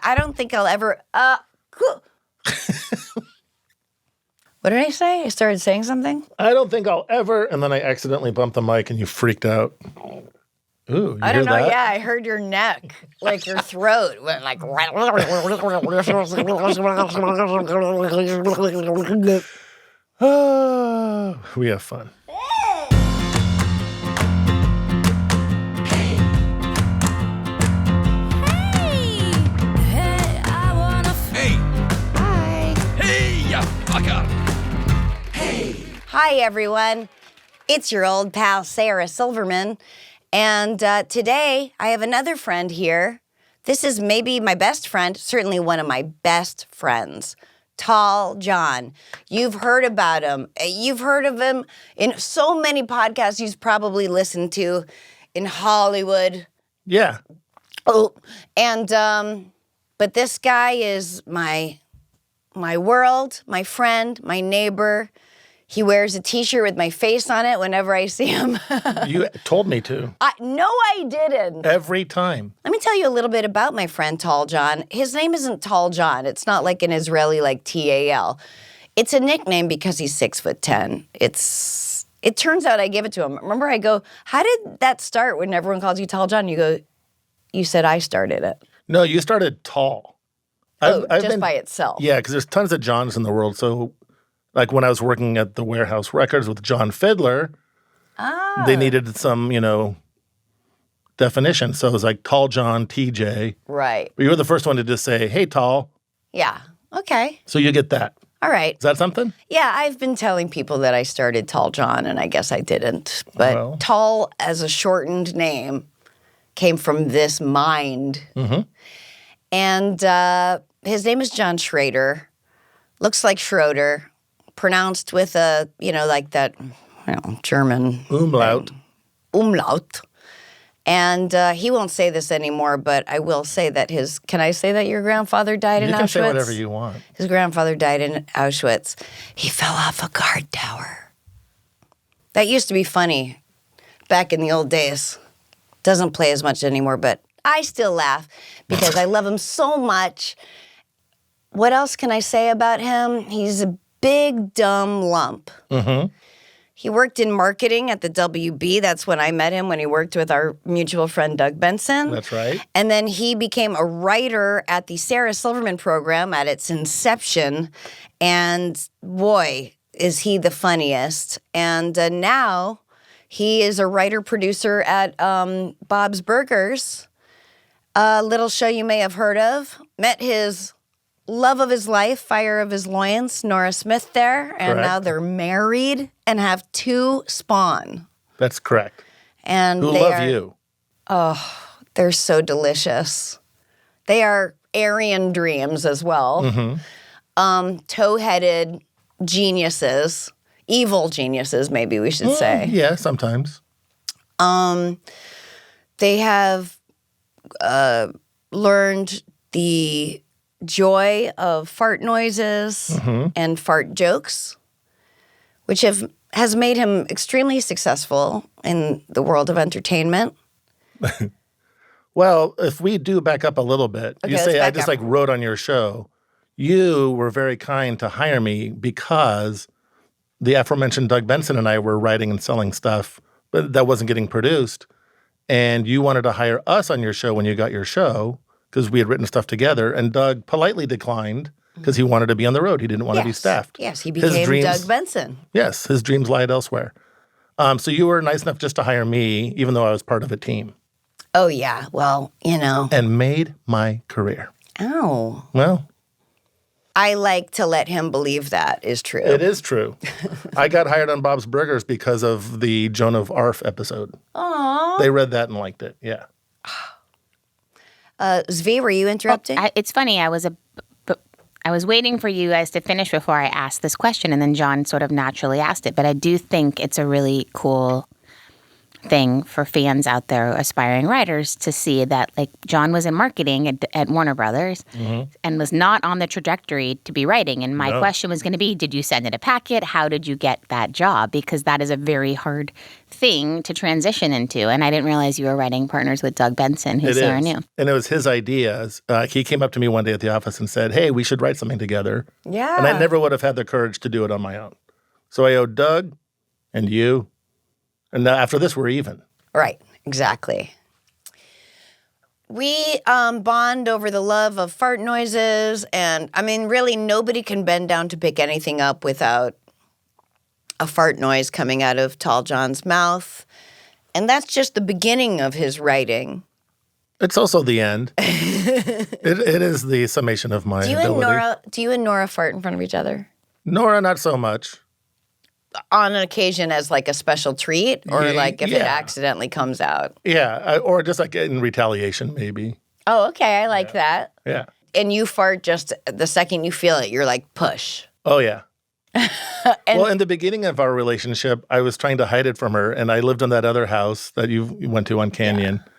I don't think I'll ever. What did I say? I started saying something? I don't think I'll ever. And then I accidentally bumped the mic and you freaked out. Ooh, I don't know. that? Yeah, I heard your neck, like your throat went like. Oh, we have fun. Hi, everyone. It's your old pal, Sarah Silverman. And today, I have another friend here. This is maybe my best friend, certainly one of my best friends, Tall Jon. You've heard about him. You've heard of him in so many podcasts you've probably listened to in Hollywood. Yeah. Oh, and, but this guy is my world, my friend, my neighbor. He wears a T-shirt with my face on it whenever I see him. You told me to. No, I didn't. Every time. Let me tell you a little bit about my friend Tall Jon. His name isn't Tall Jon. It's not like an Israeli like T-A-L. It's a nickname because he's 6'10". It turns out I give it to him. Remember I go, how did that start when everyone calls you Tall Jon? You go, you said I started it. No, you started tall. I've just by itself. Yeah, because there's tons of Johns in the world. So like when I was working at the Warehouse Records with John Fiddler, they needed some, definition. So it was like Tall Jon, TJ. Right. But you were the first one to just say, hey, Tall. Yeah. Okay. So you get that. All right. Is that something? Yeah, I've been telling people that I started Tall Jon, and I guess I didn't. But Tall as a shortened name came from this mind. Mm-hmm. And his name is Jon Schroeder. Looks like Schroeder. Pronounced with a, like that, German. Umlaut. Umlaut. And he won't say this anymore, but I will say that can I say that your grandfather died in Auschwitz? You can say whatever you want. His grandfather died in Auschwitz. He fell off a guard tower. That used to be funny back in the old days. Doesn't play as much anymore, but I still laugh because I love him so much. What else can I say about him? He's a big, dumb lump. Mm-hmm. He worked in marketing at the WB. That's when I met him, when he worked with our mutual friend, Doug Benson. That's right. And then he became a writer at the Sarah Silverman program at its inception. And boy, is he the funniest. And now he is a writer-producer at Bob's Burgers, a little show you may have heard of. Met his love of his life, fire of his loins, Nora Smith there. And Correct. now they're married and have 2 spawn. That's correct. And Who love you. Oh, they're so delicious. They are Aryan dreams as well. Mm-hmm. Toe-headed geniuses. Evil geniuses, maybe we should say. Yeah, sometimes. They have learned the joy of fart noises and fart jokes, which has made him extremely successful in the world of entertainment. Well, if we do back up a little bit, Okay, you let's say I back just up. wrote on your show. You were very kind to hire me because the aforementioned Doug Benson and I were writing and selling stuff, but that wasn't getting produced. And you wanted to hire us on your show when you got your show because we had written stuff together. And Doug politely declined because he wanted to be on the road. He didn't want to be staffed. Yes, he became Doug Benson. Yes, his dreams lied elsewhere. So you were nice enough just to hire me, even though I was part of a team. Oh, yeah. Well, And made my career. Oh. Well, I like to let him believe that is true. it is true. I got hired on Bob's Burgers because of the Joan of Arc episode. Aww. They read that and liked it. Yeah. Zvi, were you interrupting? It's funny. I was waiting for you guys to finish before I asked this question, and then Jon sort of naturally asked it. But I do think it's a really cool thing for fans out there, aspiring writers, to see that like Jon was in marketing at Warner Brothers and was not on the trajectory to be writing. And my question was going to be, did you send it a packet? How did you get that job? Because that is a very hard thing to transition into. And I didn't realize you were writing partners with Doug Benson, who Sarah knew. And it was his ideas. He came up to me one day at the office and said, hey, we should write something together. Yeah. And I never would have had the courage to do it on my own. So I owe Doug and you. And now after this, we're even. Right, exactly. We bond over the love of fart noises. And, I mean, really, nobody can bend down to pick anything up without a fart noise coming out of Tall Jon's mouth. And that's just the beginning of his writing. It's also the end. It is the summation of my ability. Do you and Nora fart in front of each other? Nora, not so much. On an occasion as like a special treat, or like if it accidentally comes out? Yeah, or just like in retaliation, maybe. Oh, okay. I like that. Yeah. And you fart just the second you feel it. You're like, push. Oh, yeah. Well, in the beginning of our relationship, I was trying to hide it from her, and I lived in that other house that you went to on Canyon. Yeah.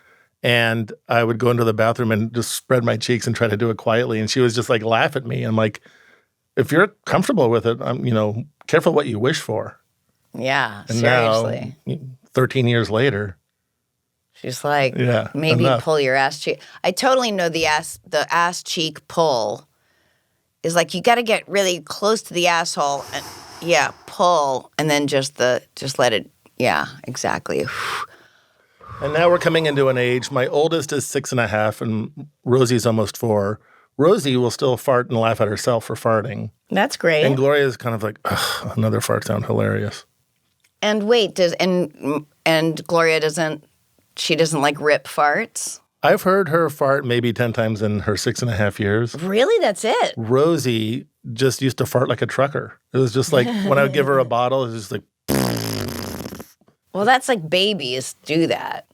And I would go into the bathroom and just spread my cheeks and try to do it quietly. And she was just like, laugh at me. I'm like, if you're comfortable with it, careful what you wish for. Yeah, and seriously. Now, 13 years later. She's like, maybe enough. Pull your ass cheek. I totally know the ass cheek pull is like you got to get really close to the asshole and pull, and then just let it. Yeah, exactly. And now we're coming into an age. My oldest is 6.5, and Rosie's almost 4. Rosie will still fart and laugh at herself for farting. That's great. And Gloria's kind of like, another fart sound hilarious. And wait, and Gloria doesn't like rip farts? I've heard her fart maybe 10 times in her 6.5 years. Really? That's it? Rosie just used to fart like a trucker. It was just like, when I would give her a bottle, it was just like. Well, that's like babies do that.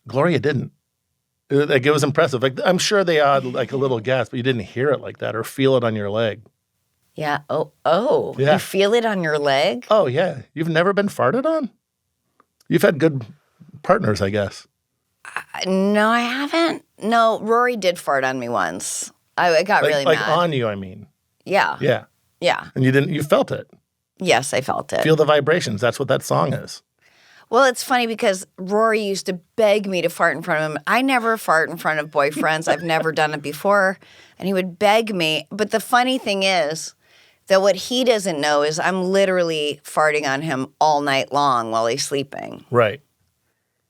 Gloria didn't. It was impressive. Like, I'm sure they had like a little gasp, but you didn't hear it like that or feel it on your leg. Yeah. Oh. Yeah. You feel it on your leg? Oh, yeah. You've never been farted on? You've had good partners, I guess. No, I haven't. No, Rory did fart on me once. I got really mad. Like on you, I mean. Yeah. Yeah. Yeah. And you felt it. Yes, I felt it. Feel the vibrations. That's what that song is. Well, it's funny because Rory used to beg me to fart in front of him. I never fart in front of boyfriends. I've never done it before. And he would beg me. But the funny thing is that what he doesn't know is I'm literally farting on him all night long while he's sleeping. Right.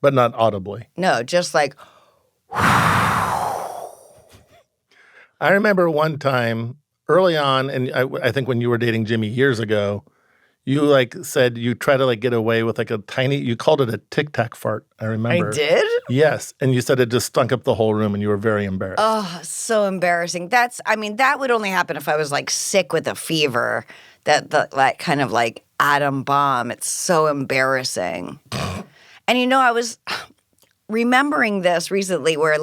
But not audibly. No, just like. I remember one time early on, and I think when you were dating Jimmy years ago, you said you try to get away with a tiny, you called it a Tic Tac fart, I remember. I did? Yes. And you said it just stunk up the whole room and you were very embarrassed. Oh, so embarrassing. That would only happen if I was sick with a fever. That kind of atom bomb. It's so embarrassing. And I was remembering this recently where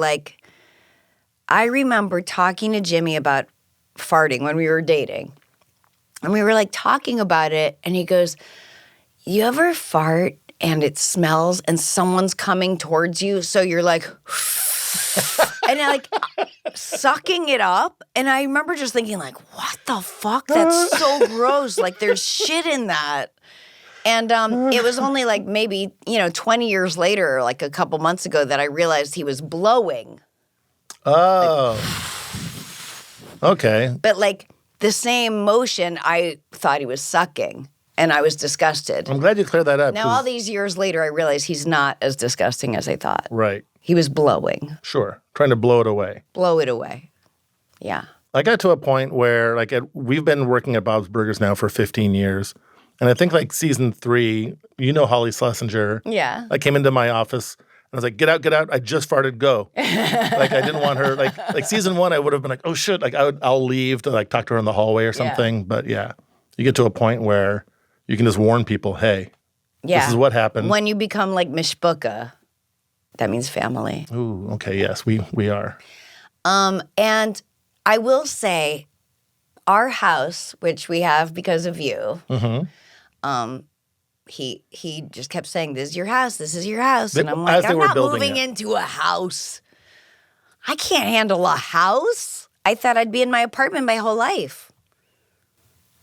I remember talking to Jimmy about farting when we were dating. And we were talking about it, and he goes, you ever fart and it smells and someone's coming towards you, so you're and sucking it up. And I remember just thinking what the fuck? That's so gross. There's shit in that. And it was only maybe, 20 years later, or a couple months ago, that I realized he was blowing. Oh. Okay. But the same motion, I thought he was sucking, and I was disgusted. I'm glad you cleared that up. Now, all these years later, I realize he's not as disgusting as I thought. Right. He was blowing. Sure. Trying to blow it away. Blow it away. Yeah. I got to a point where, we've been working at Bob's Burgers now for 15 years. And I think, season 3, Holly Schlesinger. Yeah. Came into my office. And I was like, get out. I just farted, go. I didn't want her. Season 1, I would have been oh, shit. I'll leave to, talk to her in the hallway or something. Yeah. But, yeah, you get to a point where you can just warn people, hey, this is what happened. When you become Mishpucha, that means family. Ooh, okay, yes, we are. And I will say, our house, which we have because of you, he just kept saying, "This is your house. This is your house," and I'm As like, they "I'm were not building moving it. into a house. I can't handle a house. I thought I'd be in my apartment my whole life."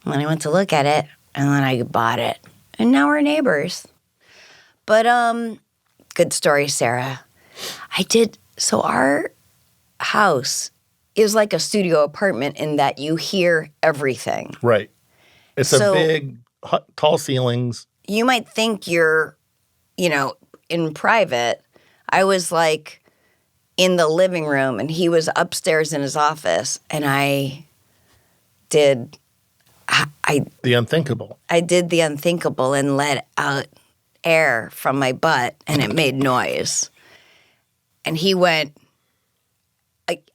And then I went to look at it, and then I bought it, and now we're neighbors. But good story, Sarah. So our house is like a studio apartment in that you hear everything. Right. It's a big, tall ceilings. You might think you're, in private. I was like in the living room and he was upstairs in his office, and I did the unthinkable. I did the unthinkable and let out air from my butt, and it made noise. And he went,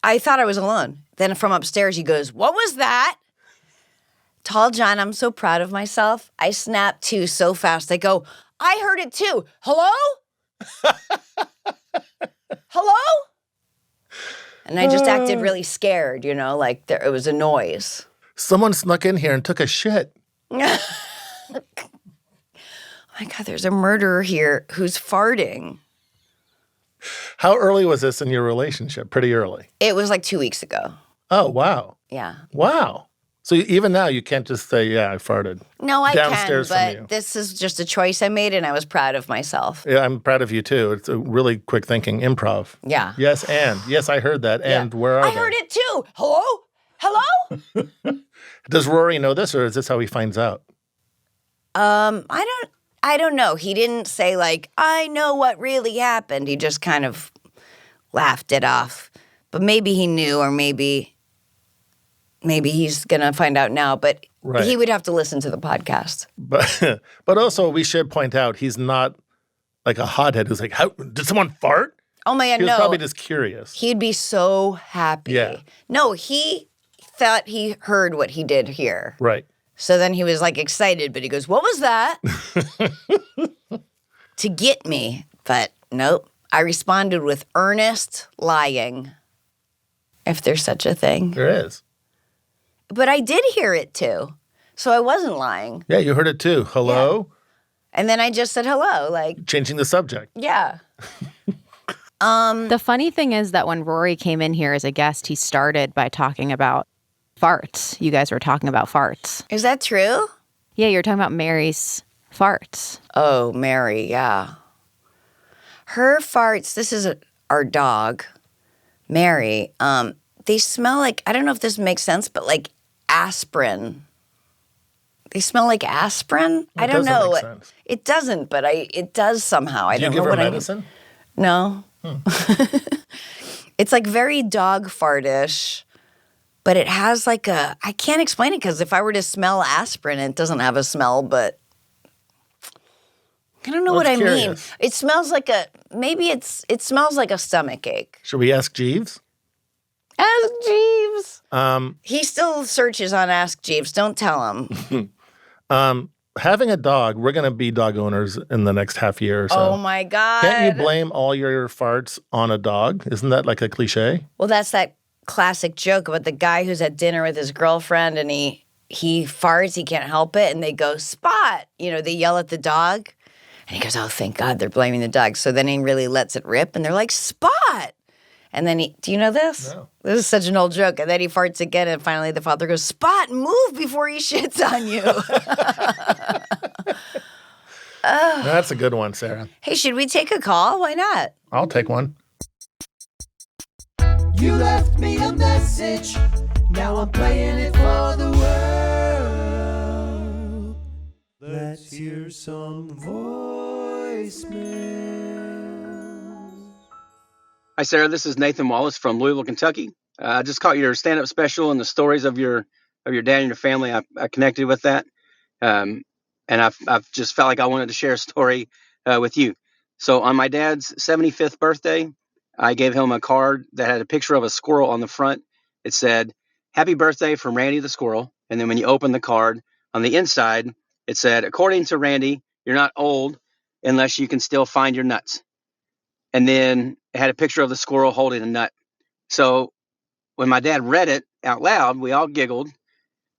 I thought I was alone. Then from upstairs, he goes, "What was that?" Tall Jon, I'm so proud of myself. I snapped to so fast. I go, "I heard it too. Hello? Hello?" And I just acted really scared, like it was a noise. Someone snuck in here and took a shit. Oh my God, there's a murderer here who's farting. How early was this in your relationship? Pretty early. It was like 2 weeks ago. Oh, wow. Yeah. Wow. So even now you can't just say, "Yeah, I farted." No, I downstairs can, from you. but this is just a choice I made, and I was proud of myself. Yeah, I'm proud of you too. It's a really quick thinking improv. Yeah. Yes, I heard that. And where are I they? heard it too. Hello? Hello? Does Rory know this, or is this how he finds out? I don't know. He didn't say like, "I know what really happened." He just kind of laughed it off. But maybe he knew, or maybe he's going to find out now, but Right. he would have to listen to the podcast. But also we should point out he's not like a hothead who's like, "How did someone fart?" Oh my God, He was no. probably just curious. He'd be so happy. Yeah. No, he thought he heard what he did here. Right. So then he was like excited, but he goes, "What was that?" To get me. But nope. I responded with earnest lying, if there's such a thing. There is. But I did hear it too. So I wasn't lying. Yeah, you heard it too. Hello? And then I just said hello, like, Changing the subject. yeah. The funny thing is that when Rory came in here as a guest, he started by talking about farts. You guys were talking about farts. Is that true? Yeah, you're talking about Mary's farts. Oh, Mary, yeah. Her farts, this is our dog, Mary. They smell like, I don't know if this makes sense, but like aspirin. They smell like aspirin? I don't doesn't know. make sense. It doesn't, but it does somehow. I Do you don't give know her what medicine? No. It's like very dog fartish, but it has like I can't explain it because if I were to smell aspirin, it doesn't have a smell, but I don't know what I mean. Curious. It smells like it smells like a stomach ache. Should we ask Jeeves? Ask Jeeves. He still searches on Ask Jeeves. Don't tell him. Having a dog, we're going to be dog owners in the next half year or so. Oh my God. Can't you blame all your farts on a dog? Isn't that like a cliche? Well, that's that classic joke about the guy who's at dinner with his girlfriend and he farts, he can't help it, and they go, "Spot!" They yell at the dog. And he goes, "Oh, thank God they're blaming the dog." So then he really lets it rip and they're like, "Spot!" And then do you know this? No. This is such an old joke. And then he farts again and finally the father goes, "Spot, move before he shits on you." That's a good one, Sarah. Hey, should we take a call? Why not? I'll take one. You left me a message. Now I'm playing it for the world. Let's hear some voicemails. Hi, Sarah. This is Nathan Wallace from Louisville, Kentucky. I just caught your stand-up special and the stories of your dad and your family. I connected with that, and I've just felt like I wanted to share a story with you. So on my dad's 75th birthday, I gave him a card that had a picture of a squirrel on the front. It said, "Happy birthday from Randy the squirrel." And then when you open the card, on the inside, it said, "According to Randy, you're not old unless you can still find your nuts." And then it had a picture of the squirrel holding a nut. So when my dad read it out loud, we all giggled.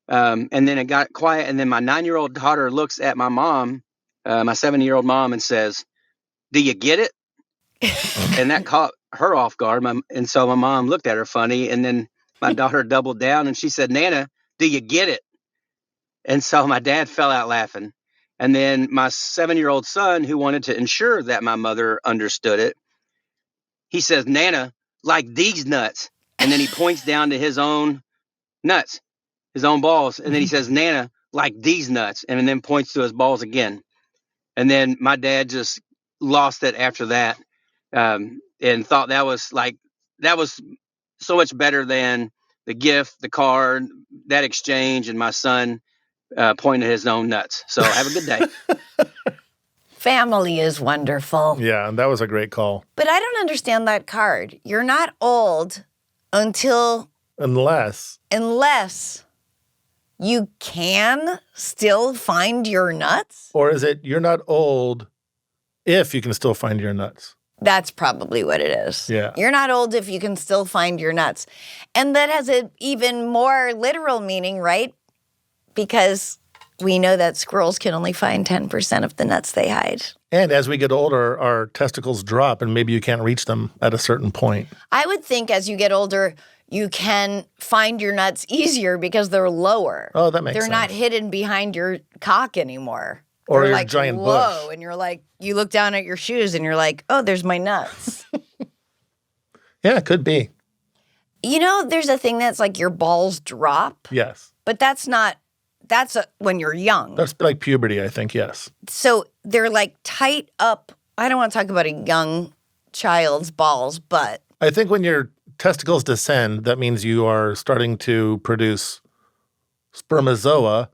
And then it got quiet. And then my 9-year-old daughter looks at my mom my 7-year-old mom and says, "Do you get it?" And that caught her off guard. And so my mom looked at her funny, and then my daughter doubled down and she said, "Nana, do you get it?" And so my dad fell out laughing. And then my 7-year-old son, who wanted to ensure that my mother understood it, he says, "Nana, like these nuts." And then he points down to his own nuts, his own balls. And then he says, "Nana, like these nuts." And then points to his balls again. And then my dad just lost it after that, and thought that was so much better than the gift, the card, that exchange, and my son pointing at his own nuts. So have a good day. Family is wonderful. Yeah, and that was a great call. But I don't understand that card. You're not old unless you can still find your nuts? Or is it you're not old if you can still find your nuts? That's probably what it is. Yeah. You're not old if you can still find your nuts. And that has an even more literal meaning, right? Because we know that squirrels can only find 10% of the nuts they hide. And as we get older, our testicles drop and maybe you can't reach them at a certain point. I would think as you get older, you can find your nuts easier because they're lower. Oh, that makes They're sense. not hidden behind your cock anymore. Or They're your like giant low, bush. and you're like, you look down at your shoes and you're like, oh, there's my nuts. Yeah, it could be. You know, there's a thing that's like your balls drop, Yes. but that's when you're young. That's like puberty, I think, yes. So they're like tight up. I don't want to talk about a young child's balls, but I think when your testicles descend, that means you are starting to produce Sper-Mah-Tuh-Zo-Ah.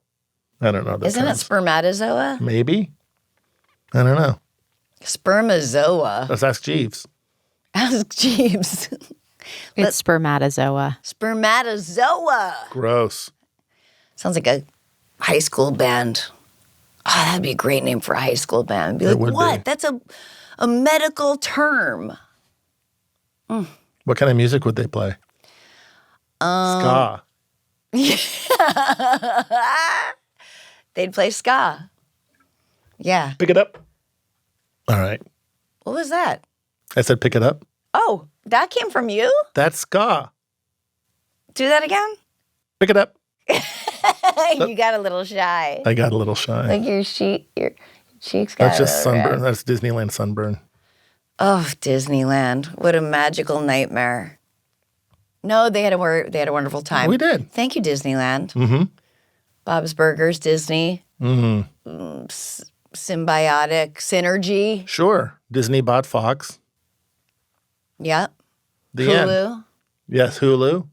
I don't know. isn't it Sper-Mah-Tuh-Zo-Ah? Maybe. I don't know. Sper-Mah-Tuh-Zo-Ah. Let's ask Jeeves. Ask Jeeves. It's Sper-Mah-Tuh-Zo-Ah. Sper-Mah-Tuh-Zo-Ah. Gross. Sounds like a high school band. Oh, that'd be a great name for a high school band. Be It like, would what? be. That's a medical term. What kind of music would they play? Ska. They'd play ska. Yeah. Pick it up. All right. What was that? I said pick it up. Oh, that came from you? That's ska. Do that again? Pick it up. You got a little shy. I got a little shy. Like your cheeks got That's just a little sunburn. red. That's Disneyland sunburn. Oh, Disneyland. What a magical nightmare. No, they had a wonderful time. We did. Thank you, Disneyland. Mm-hmm. Bob's Burgers, Disney. Mm-hmm. Symbiotic synergy. Sure. Disney bought Fox. Yep. The end. Hulu. Yes, Hulu.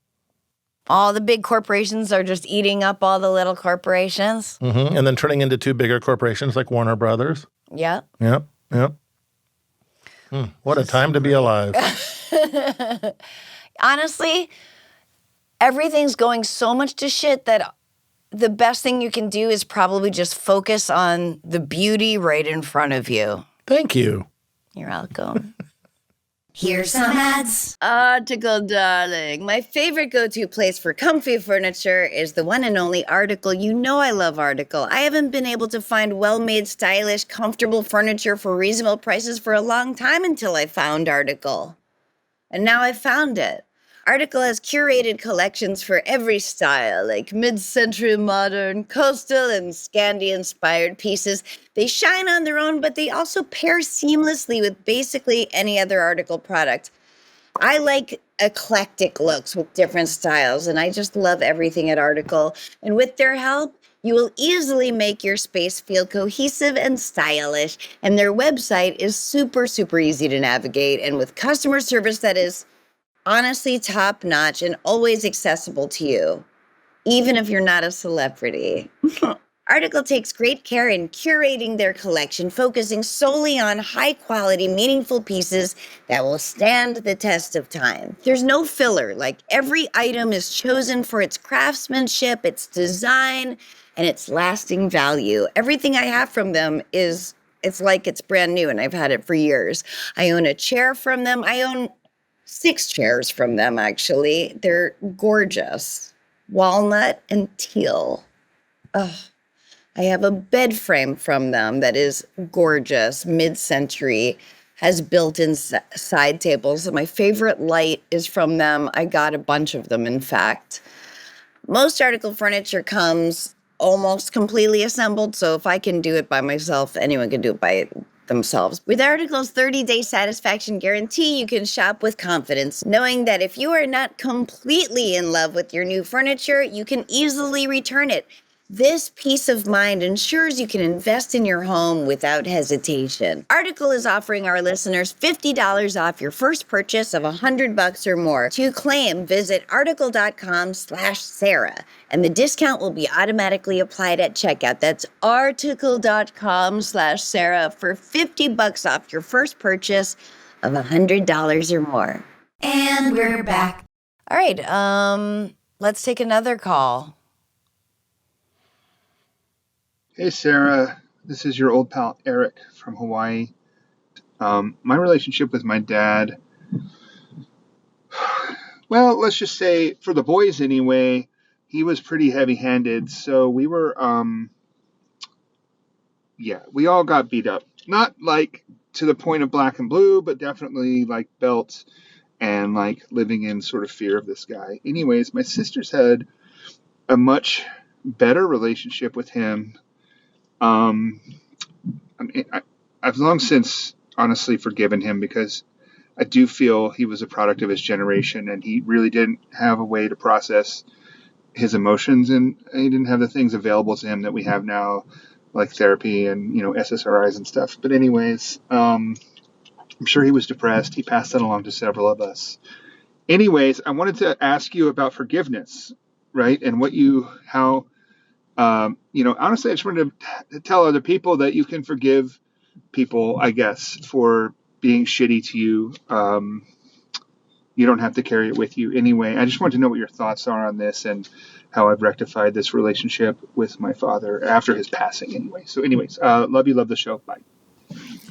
All the big corporations are just eating up all the little corporations. Mm-hmm. And then turning into two bigger corporations like Warner Brothers. Yep. Yep. Yep. What a time to be alive. Honestly, everything's going so much to shit that the best thing you can do is probably just focus on the beauty right in front of you. Thank you. You're welcome. Here's some ads. Article, darling. My favorite go-to place for comfy furniture is the one and only Article. You know I love Article. I haven't been able to find well-made, stylish, comfortable furniture for reasonable prices for a long time until I found Article. And now I found it. Article has curated collections for every style, like mid-century modern, coastal, and Scandi-inspired pieces. They shine on their own, but they also pair seamlessly with basically any other Article product. I like eclectic looks with different styles, and I just love everything at Article. And with their help, you will easily make your space feel cohesive and stylish. And their website is super, super easy to navigate, and with customer service that is honestly top-notch and always accessible to you, even if you're not a celebrity. Article takes great care in curating their collection, focusing solely on high-quality, meaningful pieces that will stand the test of time. There's no filler. Like, every item is chosen for its craftsmanship, its design, and its lasting value. Everything I have from them it's like it's brand new, and I've had it for years. I own a chair from them. I own 6 chairs from them, actually. They're gorgeous. Walnut and teal. Ugh. I have a bed frame from them that is gorgeous, mid-century, has built-in side tables. My favorite light is from them. I got a bunch of them, in fact. Most article furniture comes almost completely assembled, so if I can do it by myself, anyone can do it by themselves. With Article's 30-day satisfaction guarantee, you can shop with confidence, knowing that if you are not completely in love with your new furniture, you can easily return it. This peace of mind ensures you can invest in your home without hesitation. Article is offering our listeners $50 off your first purchase of $100 or more. To claim, visit article.com/Sarah, and the discount will be automatically applied at checkout. That's article.com/Sarah for $50 off your first purchase of $100 or more. And we're back. All right, let's take another call. Hey, Sarah. This is your old pal, Eric from Hawaii. My relationship with my dad, well, let's just say for the boys anyway, he was pretty heavy-handed. So we were, we all got beat up. Not like to the point of black and blue, but definitely like belts and like living in sort of fear of this guy. Anyways, my sisters had a much better relationship with him. I've long since honestly forgiven him because I do feel he was a product of his generation and he really didn't have a way to process his emotions, and he didn't have the things available to him that we have now, like therapy and, SSRIs and stuff. But anyways, I'm sure he was depressed. He passed that along to several of us. Anyways, I wanted to ask you about forgiveness, right? And honestly, I just wanted to tell other people that you can forgive people, I guess, for being shitty to you. You don't have to carry it with you anyway. I just want to know what your thoughts are on this and how I've rectified this relationship with my father after his passing anyway. So anyways, love you, love the show. Bye.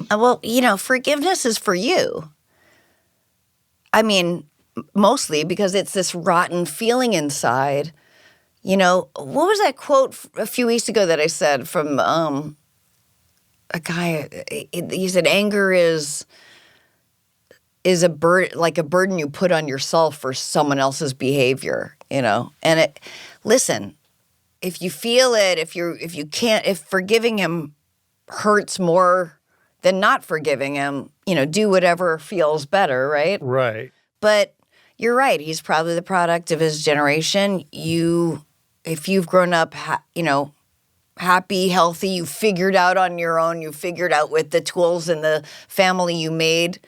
Well, forgiveness is for you. I mean, mostly because it's this rotten feeling inside. What was that quote a few weeks ago that I said from a guy? He said, anger is a burden you put on yourself for someone else's behavior, And listen, if you feel it, if forgiving him hurts more than not forgiving him, do whatever feels better, right? Right. But you're right. He's probably the product of his generation. If you've grown up, happy, healthy, you figured out on your own, you figured out with the tools and the family you made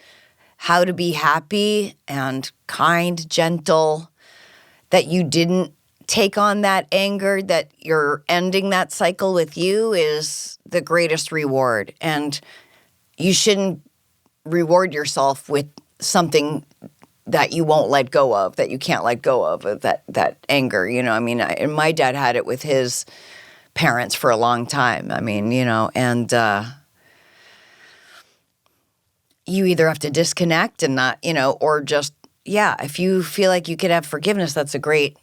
how to be happy and kind, gentle, that you didn't take on that anger, that you're ending that cycle with you is the greatest reward. And you shouldn't reward yourself with something that you won't let go of, that you can't let go of that anger. And my dad had it with his parents for a long time. And you either have to disconnect and not, or just, if you feel like you could have forgiveness, that's a great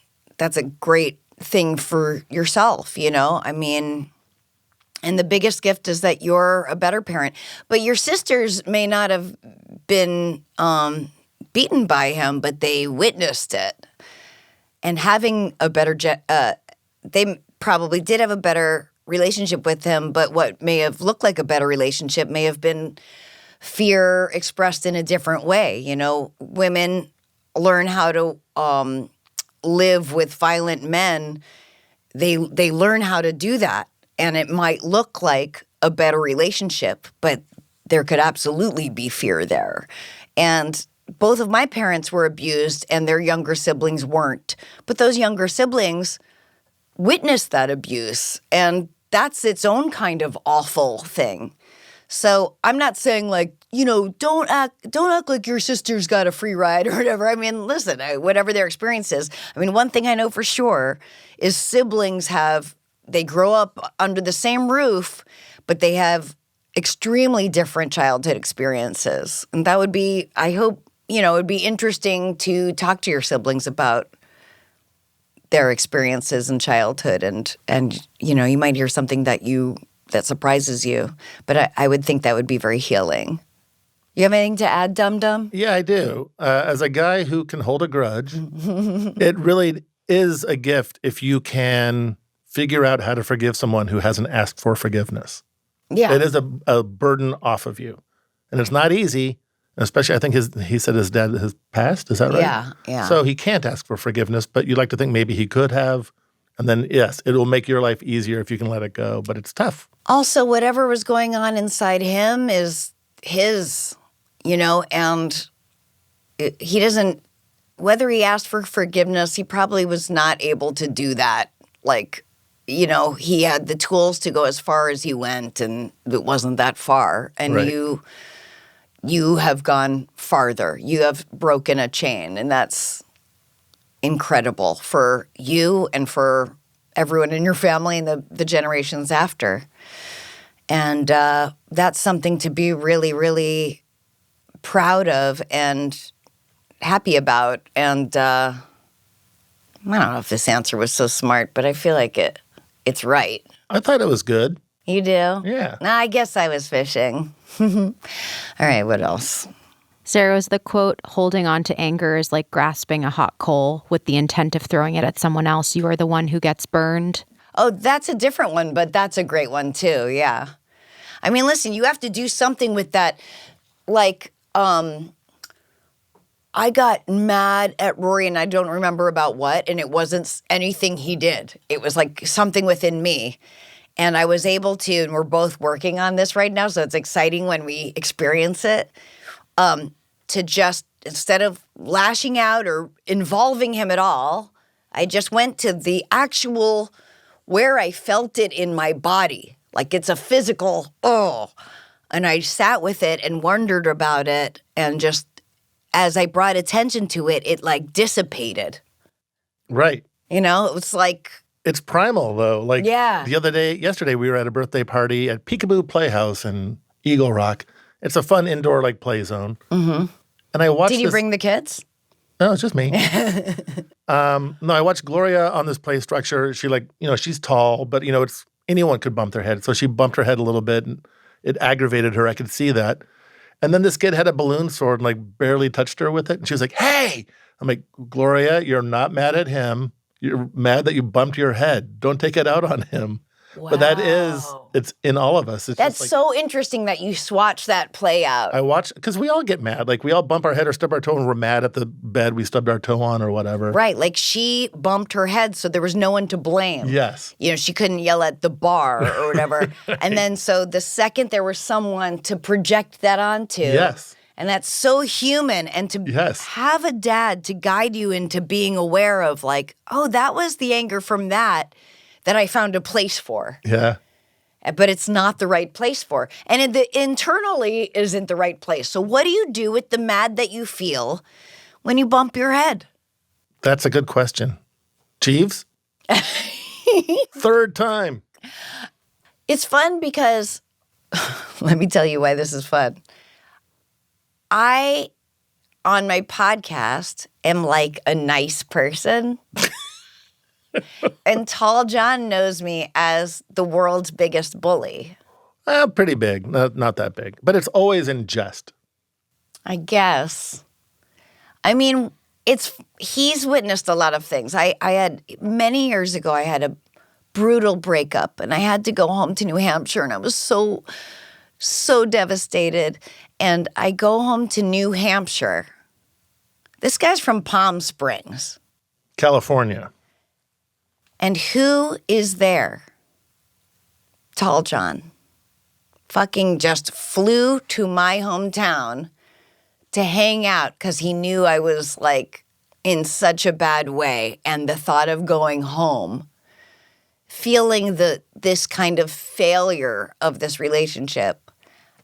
thing for yourself, and the biggest gift is that you're a better parent. But your sisters may not have been beaten by him, but they witnessed it. And having a better, they probably did have a better relationship with him, but what may have looked like a better relationship may have been fear expressed in a different way. Women learn how to live with violent men. They learn how to do that, and it might look like a better relationship, but there could absolutely be fear there. And both of my parents were abused and their younger siblings weren't. But those younger siblings witnessed that abuse, and that's its own kind of awful thing. So I'm not saying don't act like your sister's got a free ride or whatever. Listen, whatever their experience is. One thing I know for sure is siblings they grow up under the same roof, but they have extremely different childhood experiences. And that would be, I hope, it would be interesting to talk to your siblings about their experiences in childhood, and you might hear something that surprises you, but I would think that would be very healing. You have anything to add, Dum Dum? Yeah, I do. As a guy who can hold a grudge, it really is a gift if you can figure out how to forgive someone who hasn't asked for forgiveness. Yeah. It is a burden off of you. And it's not easy, especially I think he said his dad has passed. Is that right? Yeah. So he can't ask for forgiveness, but you'd like to think maybe he could have. And then, yes, it will make your life easier if you can let it go, but it's tough. Also, whatever was going on inside him is his, and he doesn't, whether he asked for forgiveness, he probably was not able to do that. Like, he had the tools to go as far as he went, and it wasn't that far. And right. you have gone farther. You have broken a chain, and that's incredible for you and for everyone in your family and the generations after. And that's something to be really, really proud of and happy about. And I don't know if this answer was so smart, but I feel like it's right. I thought it was good. You do? Yeah. Nah, I guess I was fishing. All right, what else? Sarah, was the quote, holding on to anger is like grasping a hot coal with the intent of throwing it at someone else. You are the one who gets burned. Oh, that's a different one, but that's a great one too, yeah. I mean, listen, you have to do something with that. Like, I got mad at Rory, and I don't remember about what, and it wasn't anything he did. It was like something within me. And I was able to, and we're both working on this right now, so it's exciting when we experience it, to just, instead of lashing out or involving him at all, I just went to the actual, where I felt it in my body. Like it's a physical, and I sat with it and wondered about it, and just, as I brought attention to it, it like dissipated. Right. It was like... It's primal, though. Like, yeah. Yesterday, we were at a birthday party at Peekaboo Playhouse in Eagle Rock. It's a fun indoor, play zone. Mm-hmm. And I watched Did you bring the kids? No, it's just me. No, I watched Gloria on this play structure. She, she's tall, but, it's anyone could bump their head. So she bumped her head a little bit, and it aggravated her. I could see that. And then this kid had a balloon sword and, barely touched her with it. And she was like, hey! I'm like, Gloria, you're not mad at him. You're mad that you bumped your head. Don't take it out on him. Wow. But it's in all of us. It's That's just so interesting that you watch that play out. I watch, because we all get mad. We all bump our head or stub our toe, and we're mad at the bed we stubbed our toe on or whatever. Right. Like she bumped her head, so there was no one to blame. Yes. She couldn't yell at the bar or whatever. Right. And then so the second there was someone to project that onto. Yes. And that's so human. And to have a dad to guide you into being aware of that was the anger from that I found a place for. Yeah. But it's not the right place for. And internally isn't the right place. So what do you do with the mad that you feel when you bump your head? That's a good question. Jeeves? Third time. It's fun because, let me tell you why this is fun. I, on my podcast, am like a nice person. And Tall Jon knows me as the world's biggest bully. Pretty big. Not that big. But it's always in jest. I guess. I mean, he's witnessed a lot of things. I had, many years ago, I had a brutal breakup, and I had to go home to New Hampshire, and I was so devastated. And I go home to New Hampshire. This guy's from Palm Springs, California. And who is there? Tall Jon. Fucking just flew to my hometown to hang out because he knew I was in such a bad way. And the thought of going home, feeling this kind of failure of this relationship.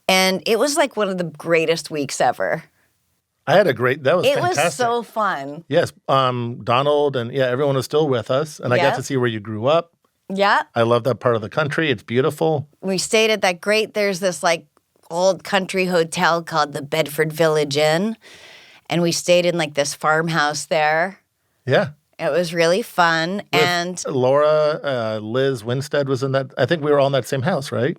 And it was one of the greatest weeks ever. I had that was fantastic. It was so fun. Yes, Donald and everyone was still with us. And I got to see where you grew up. Yeah. I love that part of the country. It's beautiful. We stayed at there's this old country hotel called the Bedford Village Inn. And we stayed in this farmhouse there. Yeah. It was really fun. And Laura, Liz Winstead was in that. I think we were all in that same house, right?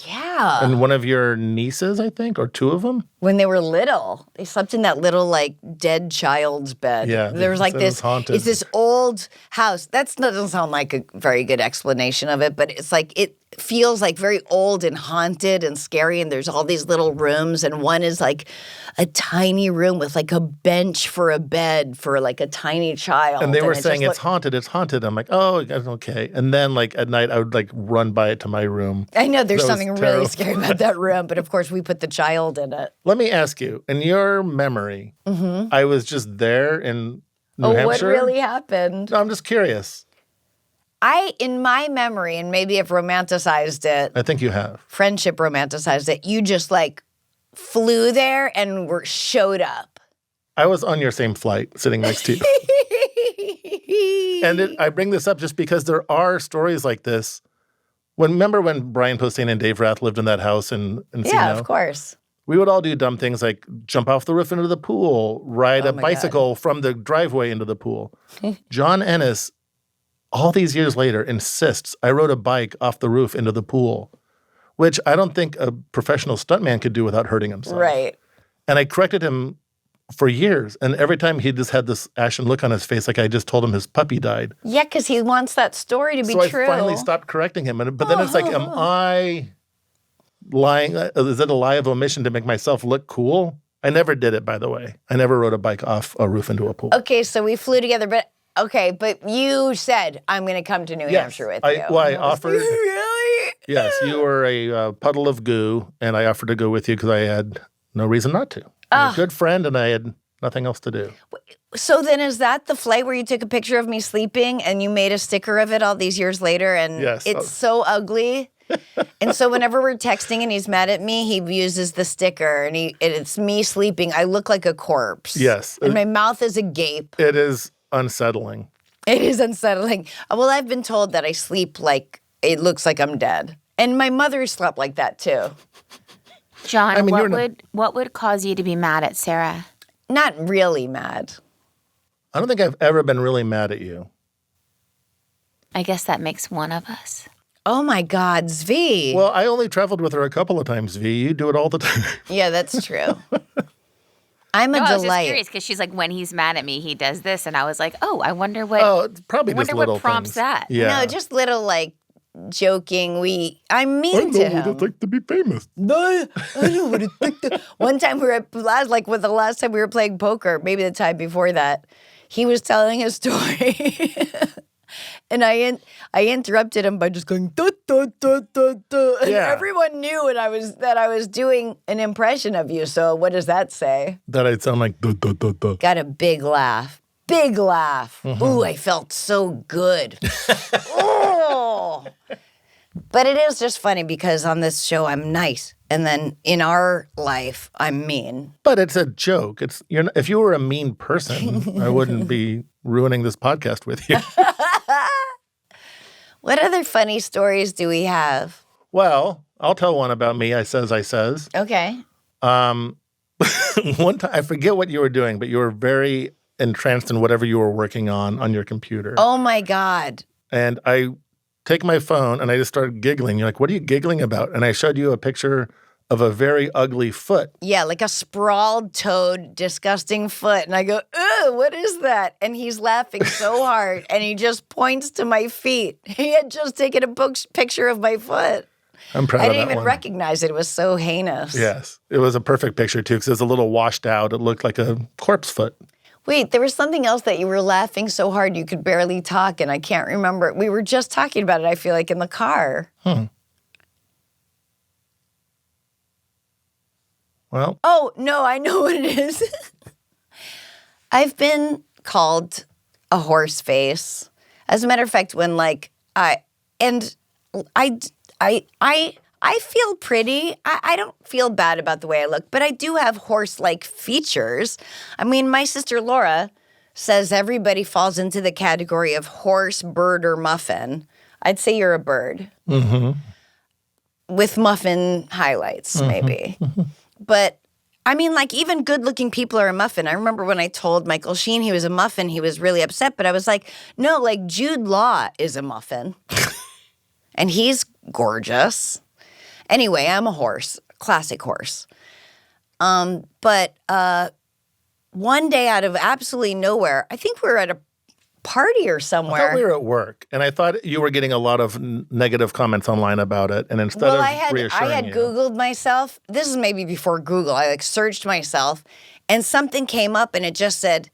yeah. And one of your nieces, I think, or two of them. When they were little, they slept in that little like dead child's bed. Yeah, there was like it was this. haunted. It's this old house. That doesn't sound like a very good explanation of it, but it's like it feels like very old and haunted and scary. And there's all these little rooms, and one is like a tiny room with like a bench for a bed for like a tiny child. And they were it saying just it's haunted, it's haunted. I'm like, oh, okay. And then like at night, I would like run by it to my room. I know there's That was something really terrible. scary about that room, but of course we put the child in it. Let me ask you, in your memory, I was just there in New What Hampshire. really happened? No, I'm just curious. In my memory, and maybe I've romanticized it, I think you have. friendship romanticized it, you just like flew there and showed up. I was on your same flight, sitting next to you. And I bring this up just because there are stories like this. Remember when Brian Posehn and Dave Rath lived in that house in Yeah, Encino? of course. We would all do dumb things like jump off the roof into the pool, ride a my bicycle from the driveway into the pool. John Ennis, all these years later, insists I rode a bike off the roof into the pool, which I don't think a professional stuntman could do without hurting himself. Right. And I corrected him for years. And every time he just had this ashen look on his face, like I just told him his puppy died. Yeah, because he wants that story to be So true. I finally stopped correcting him. But then it's like, am I lying? Is it a lie of omission to make myself look cool? I never did it, by the way. I never rode a bike off a roof into a pool. Okay, so we flew together, but you said, I'm going to come to New Hampshire with you. I offered. Really? Yes, you were a puddle of goo, and I offered to go with you because I had no reason not to. You're a good friend, and I had nothing else to do. So then is that the flight where you took a picture of me sleeping and you made a sticker of it all these years later? And Yes. it's so ugly. And so whenever we're texting and he's mad at me, he uses the sticker and it's me sleeping. I look like a corpse. Yes. And my mouth is agape. It is unsettling. It is unsettling. Well, I've been told that I sleep like it looks like I'm dead. And my mother slept like that too. John, I mean, what would cause you to be mad at Sarah? Not really mad. I don't think I've ever been really mad at you. I guess that makes one of us. Oh my God, Zvi. Well, I only traveled with her a couple of times, V. You do it all the time. Yeah, that's true. I'm a No, I was just delight. curious because she's like, when he's mad at me, he does this, and I was like, oh, I wonder what. Oh, it's probably I just wonder little what prompts things. that. Yeah. No, just little like joking. I'm mean to him. like to be famous. No, I don't want to think that. One time we were the last time we were playing poker, maybe the time before that, he was telling a story. And I interrupted him by just going, duh, duh, duh, duh, duh. And Yeah. everyone knew that I was doing an impression of you. So what does that say? That I'd sound like duh, duh, duh, duh. Got a big laugh. Big laugh. Mm-hmm. Ooh, I felt so good. Oh. But it is just funny because on this show I'm nice. And then in our life, I'm mean. But it's a joke. If you were a mean person, I wouldn't be ruining this podcast with you. What other funny stories do we have? Well, I'll tell one about me. I says. Okay. One time, I forget what you were doing, but you were very entranced in whatever you were working on your computer. Oh my God. And I take my phone and I just started giggling. You're like, what are you giggling about? And I showed you a picture of a very ugly foot. Yeah, like a sprawled toed, disgusting foot. And I go, ugh, what is that? And he's laughing so hard and he just points to my feet. He had just taken a picture of my foot. I'm proud I of that didn't even one. recognize it. It was so heinous. Yes. It was a perfect picture, too, because it was a little washed out. It looked like a corpse foot. Wait, there was something else that you were laughing so hard you could barely talk, and I can't remember. We were just talking about it, I feel like, in the car. Well, Oh, no, I know what it is. I've been called a horse face. As a matter of fact, when I feel pretty. I don't feel bad about the way I look, but I do have horse-like features. I mean, my sister Laura says everybody falls into the category of horse, bird, or muffin. I'd say you're a bird. Mm-hmm. With muffin highlights, maybe. But I mean, like, even good-looking people are a muffin. I remember when I told Michael Sheen he was a muffin, he was really upset. But I was like, no, like, Jude Law is a muffin. And he's gorgeous. Anyway, I'm a horse, classic horse. But one day out of absolutely nowhere, I think we were at a party or somewhere. I thought we were at work, and I thought you were getting a lot of negative comments online about it. And instead of reassuring I had you, Googled myself. This is maybe before Google. I like searched myself, and something came up, and it just said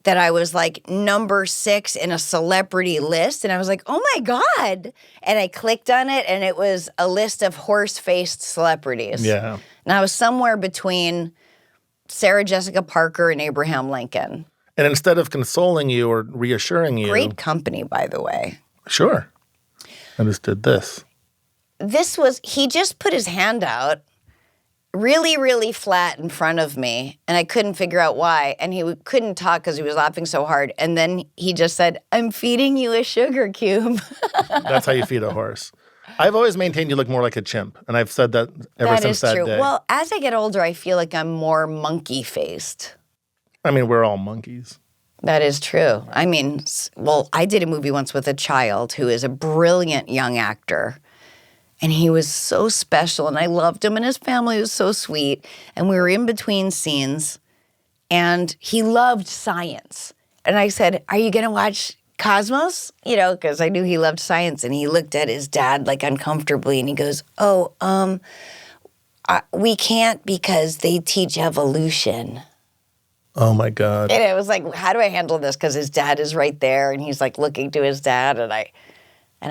that I was like number 6 in a celebrity list, and I was like, oh my God! And I clicked on it, and it was a list of horse-faced celebrities. Yeah, and I was somewhere between Sarah Jessica Parker and Abraham Lincoln. and instead of consoling you or reassuring you, Great company, by the way. sure, I just did this. He just put his hand out really, really flat in front of me, and I couldn't figure out why. And he couldn't talk because he was laughing so hard. And then he just said, I'm feeding you a sugar cube. That's how you feed a horse. I've always maintained you look more like a chimp, and I've said that ever since that day. Well, as I get older, I feel like I'm more monkey-faced. I mean, we're all monkeys. That is true. I mean, well, I did a movie once with a child who is a brilliant young actor. And he was so special, and I loved him, and his family was so sweet. And we were in between scenes, and he loved science. And I said, are you going to watch Cosmos? You know, because I knew he loved science. And he looked at his dad like uncomfortably, and he goes, we can't because they teach evolution. Oh, my God. And it was like, how do I handle this? Because his dad is right there, and he's like looking to his dad, and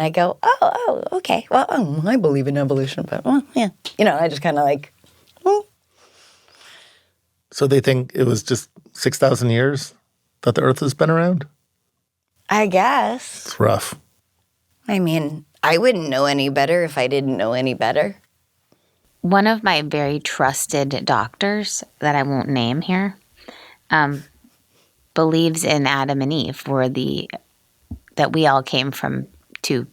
I go, oh, okay. Well, I believe in evolution, but yeah. You know, I just kind of like. So they think it was just 6,000 years that the Earth has been around? I guess. It's rough. I mean, I wouldn't know any better if I didn't know any better. One of my very trusted doctors, that I won't name here, believes in Adam and Eve, that we all came from two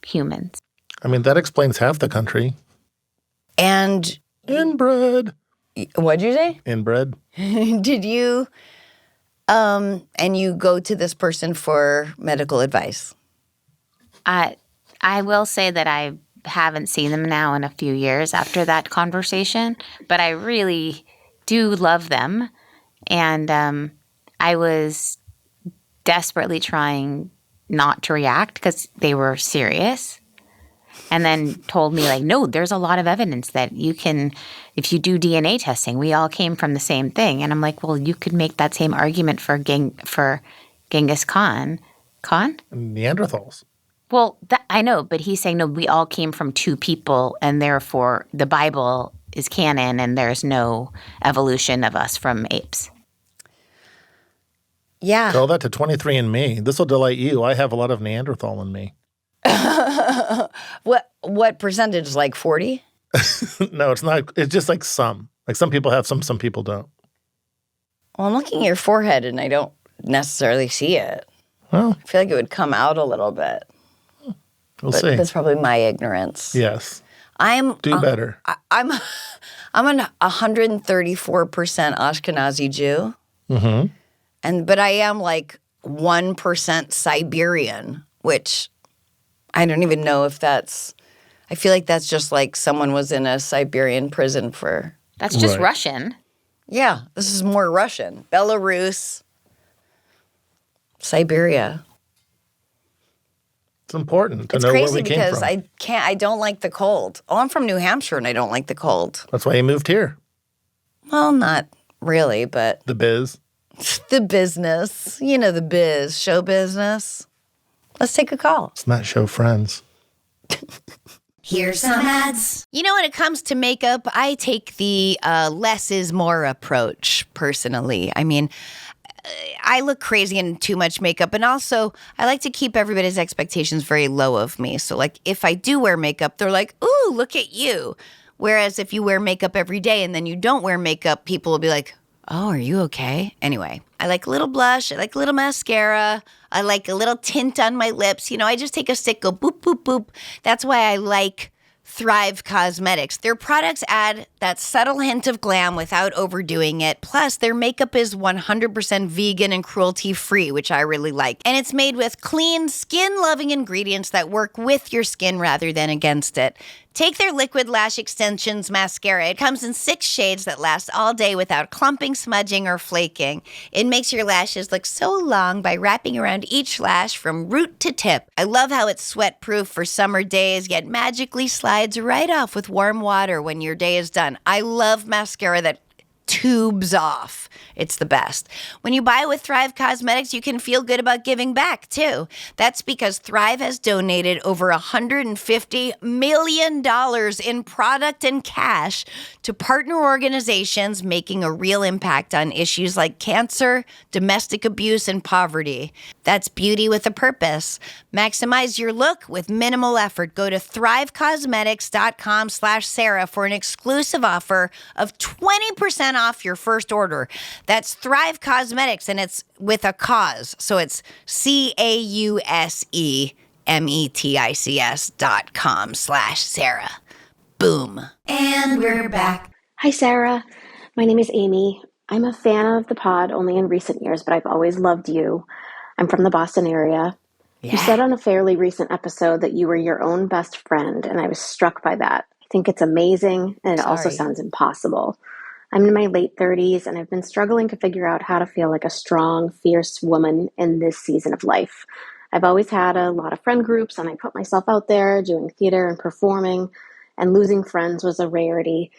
humans. I mean, that explains half the country. And inbred. What'd you say? Inbred. Did you, and you go to this person for medical advice? I will say that I haven't seen them now in a few years after that conversation, but I really do love them. And I was desperately trying not to react because they were serious. And then told me, like, no, there's a lot of evidence that you can, if you do DNA testing, we all came from the same thing. And I'm like, well, you could make that same argument for Genghis Khan. Neanderthals. Well, I know, but he's saying, no, we all came from two people, and therefore the Bible is canon, and there's no evolution of us from apes. Yeah. Tell that to 23andMe. This will delight you. I have a lot of Neanderthal in me. What percentage? Like 40? No, it's not. It's just like some. Like some people have some people don't. Well, I'm looking at your forehead, and I don't necessarily see it. Well, I feel like it would come out a little bit. We'll see. That's probably my ignorance. Yes. Do better. I'm an 134% Ashkenazi Jew. Mm-hmm. But I am like 1% Siberian, which I don't even know if that's. I feel like that's just like someone was in a Siberian prison for. That's just Russian. Yeah, this is more Russian. Belarus, Siberia. It's important to know where we came from. It's crazy because I don't like the cold. Oh, I'm from New Hampshire and I don't like the cold. That's why you moved here. Well, not really, but. The biz. The business. You know, the biz. Show business. Let's take a call. Let's not show friends. Here's some ads. You know, when it comes to makeup, I take the less is more approach, personally. I mean, I look crazy in too much makeup, and also I like to keep everybody's expectations very low of me. So, like, if I do wear makeup, they're like, ooh, look at you. Whereas if you wear makeup every day and then you don't wear makeup, people will be like, oh, are you okay? Anyway, I like a little blush. I like a little mascara. I like a little tint on my lips. You know, I just take a stick, go boop, boop, boop. That's why I like Thrive Cosmetics. Their products add that subtle hint of glam without overdoing it. Plus, their makeup is 100% vegan and cruelty-free, which I really like. And it's made with clean, skin-loving ingredients that work with your skin rather than against it. Take their Liquid Lash Extensions mascara. It comes in 6 shades that last all day without clumping, smudging, or flaking. It makes your lashes look so long by wrapping around each lash from root to tip. I love how it's sweat-proof for summer days, yet magically slides right off with warm water when your day is done. I love mascara that tubes off. It's the best. When you buy with Thrive Cosmetics, you can feel good about giving back, too. That's because Thrive has donated over $150 million in product and cash to partner organizations making a real impact on issues like cancer, domestic abuse, and poverty. That's beauty with a purpose. Maximize your look with minimal effort. Go to thrivecosmetics.com/Sarah for an exclusive offer of 20% off your first order. That's Thrive Cosmetics, and it's with a cause. So it's CAUSEMETICS.com/Sarah. Boom. And we're back. Hi, Sarah. My name is Amy. I'm a fan of the pod only in recent years, but I've always loved you. I'm from the Boston area. Yeah. You said on a fairly recent episode that you were your own best friend, and I was struck by that. I think it's amazing, and it also sounds impossible. I'm in my late 30s, and I've been struggling to figure out how to feel like a strong, fierce woman in this season of life. I've always had a lot of friend groups, and I put myself out there doing theater and performing, and losing friends was a rarity.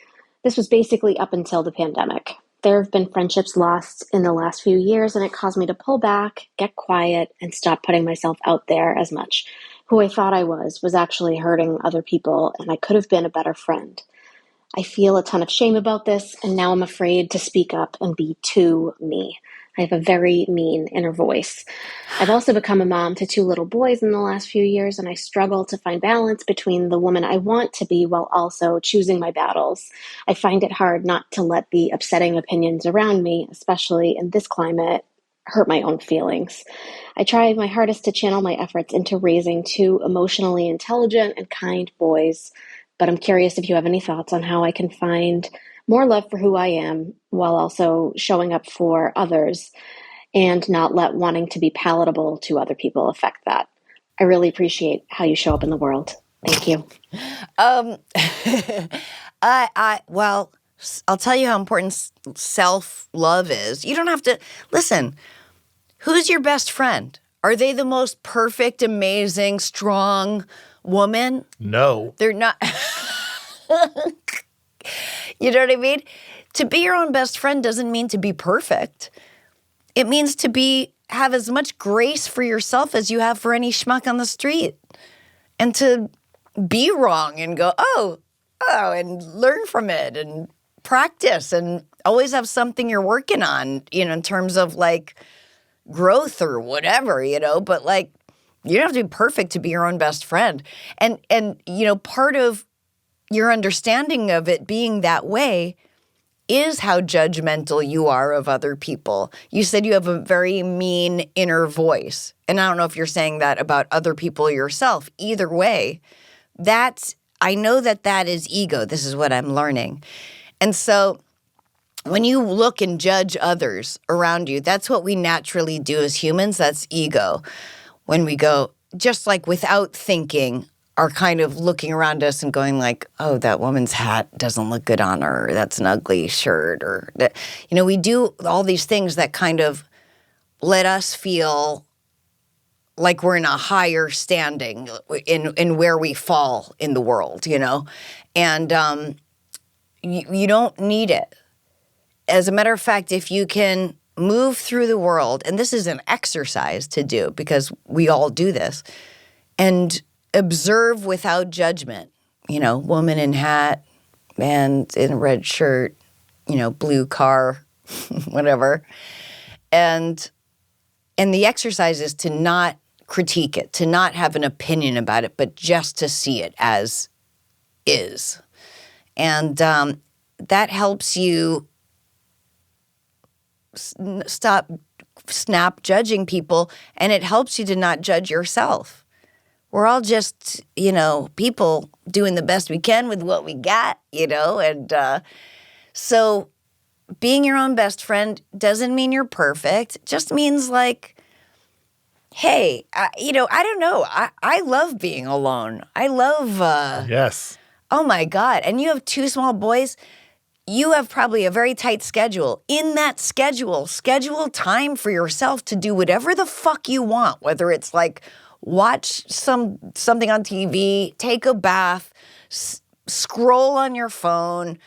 This was basically up until the pandemic. There have been friendships lost in the last few years, and it caused me to pull back, get quiet, and stop putting myself out there as much. Who I thought I was actually hurting other people, and I could have been a better friend. I feel a ton of shame about this, and now I'm afraid to speak up and be too me. I have a very mean inner voice. I've also become a mom to 2 little boys in the last few years, and I struggle to find balance between the woman I want to be while also choosing my battles. I find it hard not to let the upsetting opinions around me, especially in this climate, hurt my own feelings. I try my hardest to channel my efforts into raising 2 emotionally intelligent and kind boys, but I'm curious if you have any thoughts on how I can find more love for who I am while also showing up for others and not let wanting to be palatable to other people affect that. I really appreciate how you show up in the world. Thank you. Well, I'll tell you how important self-love is. You don't have to, listen, who's your best friend? Are they the most perfect, amazing, strong woman? No. They're not. You know what I mean? To be your own best friend doesn't mean to be perfect. It means to have as much grace for yourself as you have for any schmuck on the street. And to be wrong and go, oh, and learn from it and practice and always have something you're working on, in terms of like growth or whatever, but like, you don't have to be perfect to be your own best friend. And part of your understanding of it being that way is how judgmental you are of other people. You said you have a very mean inner voice. And I don't know if you're saying that about other people or yourself. Either way, I know that is ego. This is what I'm learning. And so when you look and judge others around you, that's what we naturally do as humans. That's ego. When we go, just like without thinking, are kind of looking around us and going like, oh, that woman's hat doesn't look good on her. Or that's an ugly shirt. Or, we do all these things that kind of let us feel like we're in a higher standing in where we fall in the world, And you don't need it. As a matter of fact, if you can move through the world, and this is an exercise to do because we all do this, and observe without judgment, woman in hat, man in a red shirt, blue car, whatever. And the exercise is to not critique it, to not have an opinion about it, but just to see it as is. And that helps you snap judging people, and it helps you to not judge yourself. we're all just, people doing the best we can with what we got, and so being your own best friend doesn't mean you're perfect. It just means like, hey, I don't know. I love being alone. I love, Yes. Oh my God. And you have 2 small boys. You have probably a very tight schedule. In that schedule time for yourself to do whatever the fuck you want, whether it's like watch something on TV, take a bath, scroll on your phone,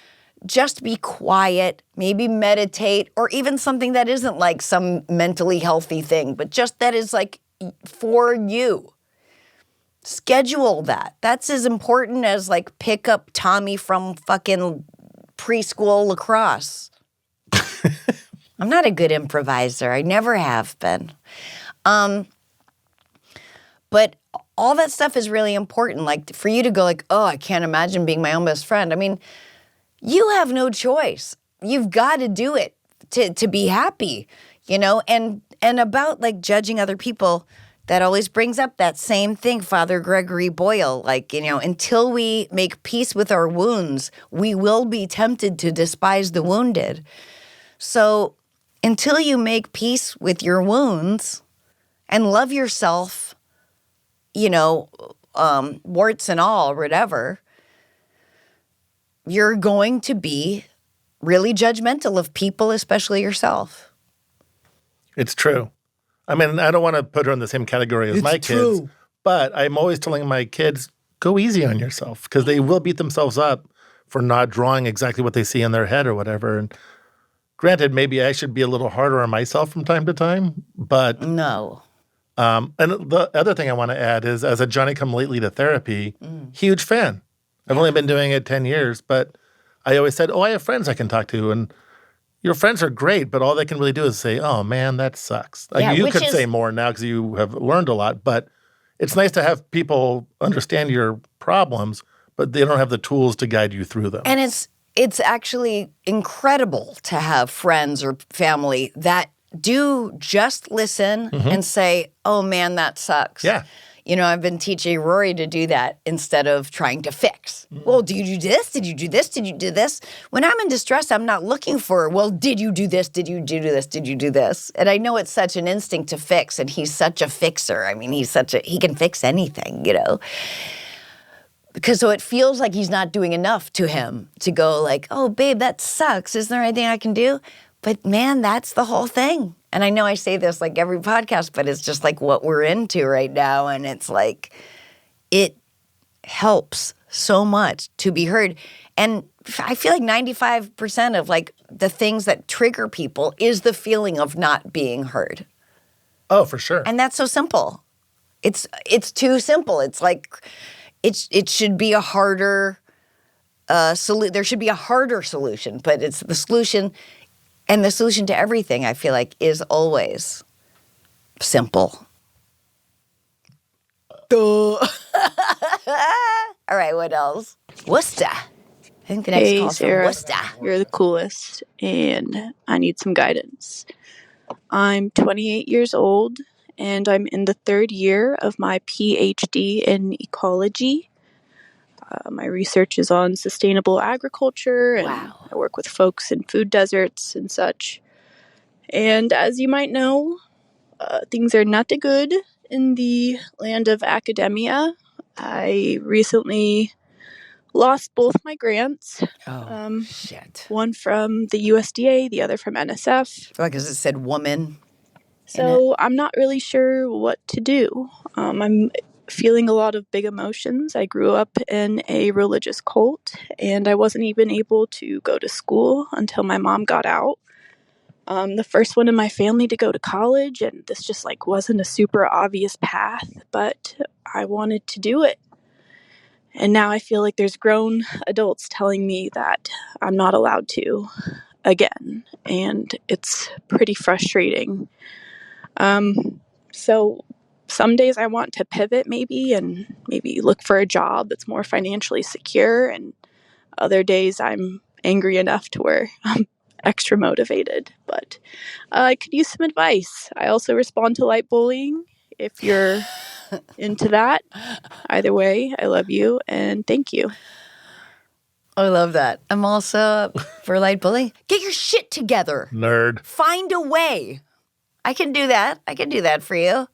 just be quiet, maybe meditate, or even something that isn't like some mentally healthy thing, but just that is like for you. Schedule that. That's as important as like pick up Tommy from fucking preschool lacrosse. I'm not a good improviser. I never have been. But all that stuff is really important. Like for you to go like, oh, I can't imagine being my own best friend. I mean, you have no choice. You've got to do it to be happy, and about like judging other people, that always brings up that same thing, Father Gregory Boyle, like, until we make peace with our wounds, we will be tempted to despise the wounded. So until you make peace with your wounds and love yourself, warts and all, whatever, you're going to be really judgmental of people, especially yourself. It's true. I mean, I don't want to put her in the same category as my kids, but I'm always telling my kids, go easy on yourself, because they will beat themselves up for not drawing exactly what they see in their head or whatever. And granted, maybe I should be a little harder on myself from time to time, but no. And the other thing I want to add is, as a Johnny-come-lately to therapy, huge fan. I've only been doing it 10 years, but I always said, I have friends I can talk to, and your friends are great, but all they can really do is say, oh, man, that sucks. Like, you could say more now because you have learned a lot, but it's nice to have people understand your problems, but they don't have the tools to guide you through them. And it's actually incredible to have friends or family that do just listen and say, oh, man, that sucks. Yeah. I've been teaching Rory to do that instead of trying to fix. Well, did you do this? Did you do this? Did you do this? When I'm in distress, I'm not looking for, well, did you do this? Did you do this? Did you do this? And I know it's such an instinct to fix, and he's such a fixer. I mean, he can fix anything, Because so it feels like he's not doing enough to him to go like, oh, babe, that sucks. Is there anything I can do? But man, that's the whole thing. And I know I say this like every podcast, but it's just like what we're into right now. And it's like, it helps so much to be heard. And I feel like 95% of like the things that trigger people is the feeling of not being heard. Oh, for sure. And that's so simple. It's too simple. It's like, it should be a harder solution. There should be a harder solution, but it's the solution. And the solution to everything, I feel like, is always simple. All right, what else? Worcester. I think the next call's from Worcester. You're the coolest, and I need some guidance. I'm 28 years old, and I'm in the 3rd year of my PhD in ecology. My research is on sustainable agriculture, and I work with folks in food deserts and such. And as you might know, things are not good in the land of academia. I recently lost both my grants. Shit. One from the USDA, the other from NSF. Because it said woman. So I'm not really sure what to do. I'm feeling a lot of big emotions. I grew up in a religious cult, and I wasn't even able to go to school until my mom got out. The first one in my family to go to college, and this just like wasn't a super obvious path, but I wanted to do it. And now I feel like there's grown adults telling me that I'm not allowed to again, and it's pretty frustrating. So some days I want to pivot and maybe look for a job that's more financially secure, and other days I'm angry enough to where I'm extra motivated. But I could use some advice. I also respond to light bullying. If you're into that. Either way, I love you and thank you. I love that. I'm also for light bullying. Get your shit together. Nerd. Find a way. I can do that. I can do that for you.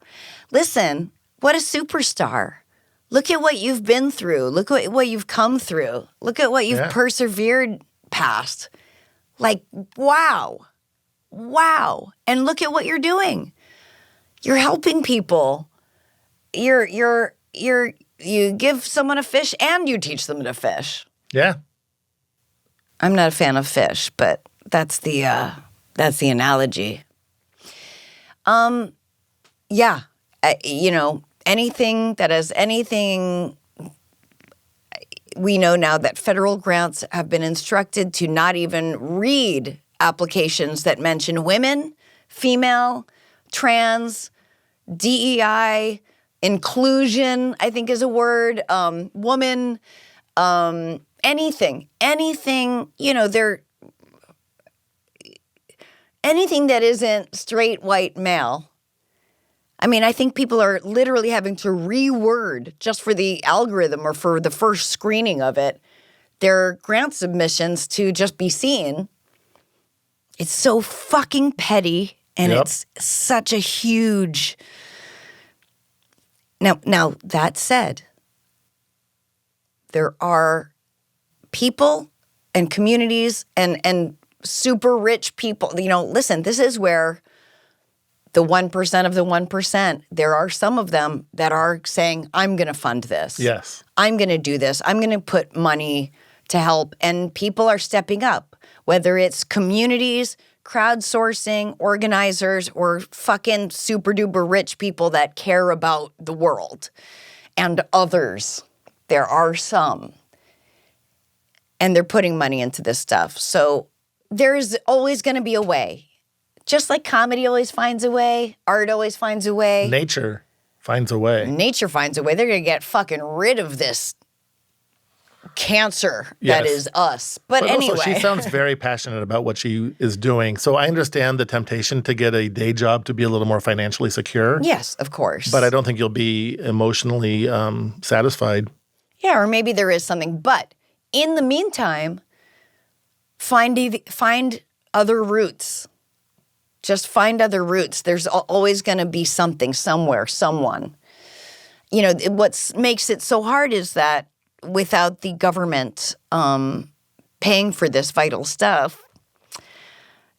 Listen, what a superstar. Look at what you've been through. Look at what you've come through. Look at what you've persevered past. Like, wow. Wow. And look at what you're doing. You're helping people. You give someone a fish and you teach them to fish. Yeah. I'm not a fan of fish, but that's the analogy. Yeah, anything that has anything. We know now that federal grants have been instructed to not even read applications that mention women, female, trans, DEI, inclusion, I think is a word, woman, anything, anything that isn't straight white male. I mean, I think people are literally having to reword just for the algorithm or for the first screening of it, their grant submissions to just be seen. It's so fucking petty and it's such a huge... Now, that said, there are people and communities and super rich people. Listen, this is where the 1% of the 1%, there are some of them that are saying, I'm going to fund this. Yes. I'm going to do this. I'm going to put money to help. And people are stepping up, whether it's communities, crowdsourcing, organizers, or fucking super duper rich people that care about the world and others. There are some. And they're putting money into this stuff. So there's always going to be a way. Just like comedy always finds a way, art always finds a way. Nature finds a way. Nature finds a way. They're going to get fucking rid of this cancer that is us. But anyway. Also, she sounds very passionate about what she is doing. So I understand the temptation to get a day job to be a little more financially secure. Yes, of course. But I don't think you'll be emotionally satisfied. Yeah, or maybe there is something. But in the meantime, find other routes. Just find other routes. There's always going to be something, somewhere, someone. What makes it so hard is that without the government paying for this vital stuff,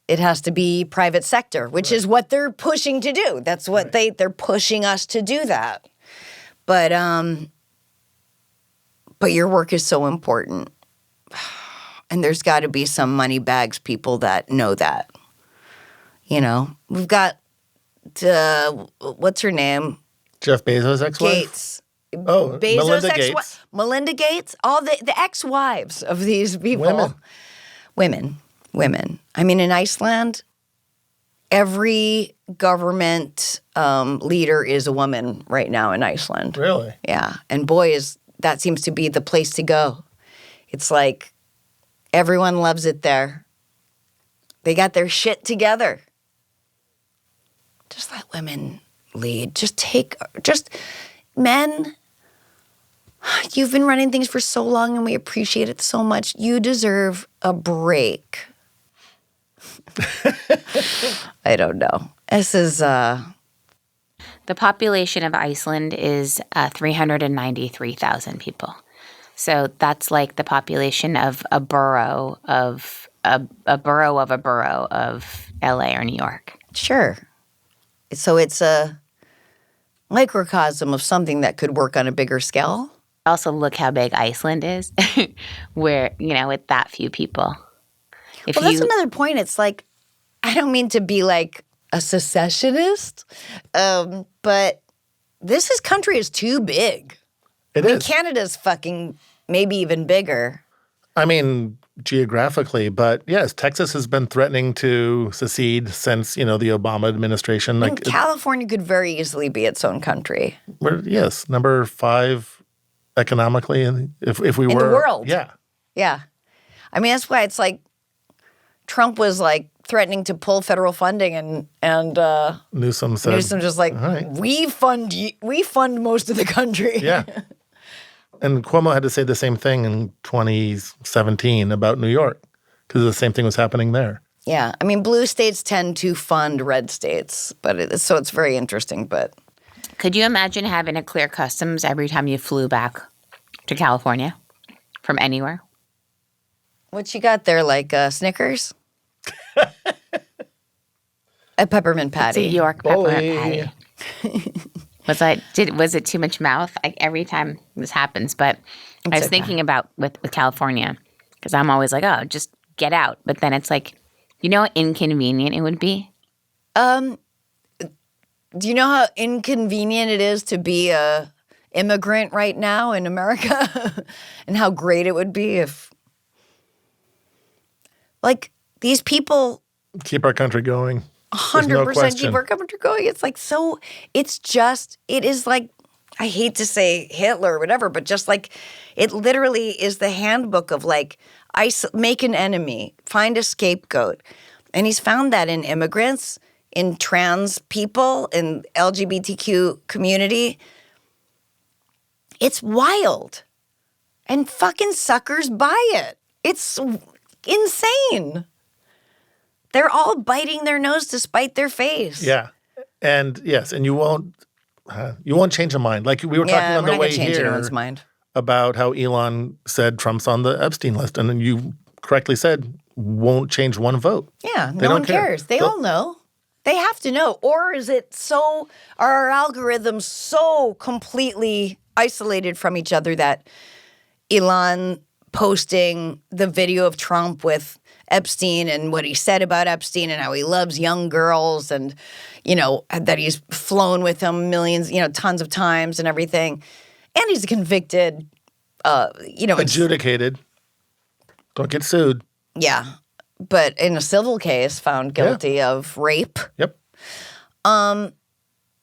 it has to be private sector, which is what they're pushing to do. That's what they're pushing us to do that. But your work is so important. And there's got to be some money bags people that know that. We've got, what's her name? Jeff Bezos' ex-wife? Gates. Oh, Bezos' Melinda Gates. Melinda Gates? All the ex-wives of these people. Women. I mean, in Iceland, every government leader is a woman right now in Iceland. Really? Yeah. And boy, that seems to be the place to go. It's like everyone loves it there. They got their shit together. Just let women lead. Men, you've been running things for so long and we appreciate it so much. You deserve a break. I don't know. This is... The population of Iceland is 393,000 people. So that's like the population of a borough of a borough of LA or New York. Sure. So it's a microcosm of something that could work on a bigger scale. Also, look how big Iceland is, where, with that few people. That's another point. It's like, I don't mean to be like a secessionist, but this country is too big. It is. Canada's fucking maybe even bigger. I mean, geographically, but yes, Texas has been threatening to secede since, the Obama administration. California could very easily be its own country. Yes, number 5 economically, if we were. In the world. Yeah. Yeah. I mean, that's why it's like Trump was like threatening to pull federal funding, and Newsom said, Newsom just like, right. we fund most of the country. Yeah. And Cuomo had to say the same thing in 2017 about New York because the same thing was happening there. Yeah. I mean, blue states tend to fund red states, but so it's very interesting. But could you imagine having to clear customs every time you flew back to California from anywhere? what you got there, like Snickers? A peppermint patty. It's a York peppermint patty. Was it too much mouth? Every time this happens, but I was thinking about with California because I'm always like, oh, just get out. But then it's like, you know how inconvenient it would be? Do you know how inconvenient it is to be a immigrant right now in America? And how great it would be if, like, these people keep our country going. 100% keep our country going. It's like it is like, I hate to say Hitler or whatever, but just like, it literally is the handbook of like, make an enemy, find a scapegoat. And he's found that in immigrants, in trans people, in LGBTQ community. It's wild. And fucking suckers buy it. It's insane. They're all biting their nose to spite their face. Yeah. And yes, and you won't change a mind. Like we were talking on the way here about how Elon said Trump's on the Epstein list. And then you correctly said won't change one vote. Yeah, no one cares. They all know. They have to know. Or is it so, are our algorithms so completely isolated from each other that Elon posting the video of Trump with Epstein and what he said about Epstein and how he loves young girls and, that he's flown with him millions, tons of times and everything. And he's convicted, adjudicated. Don't get sued. Yeah. But in a civil case, found guilty of rape. Yep. No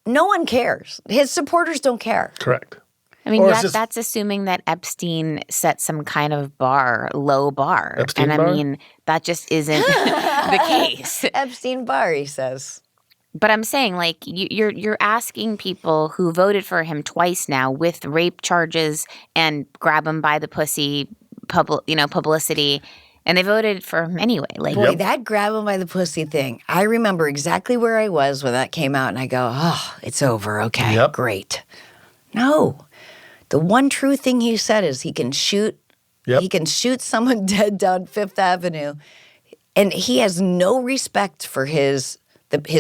one cares. His supporters don't care. Correct. I mean, that's assuming that Epstein set some kind of low bar. Epstein bar? I mean, that just isn't the case. Epstein bar, he says. But I'm saying, like, you're asking people who voted for him twice now with rape charges and grab him by the pussy, publicity, and they voted for him anyway. Like, boy, that grab him by the pussy thing. I remember exactly where I was when that came out, and I go, "Oh, it's over. Okay, great." No. The one true thing he said is he can shoot. Yep. He can shoot someone dead down Fifth Avenue, and he has no respect for his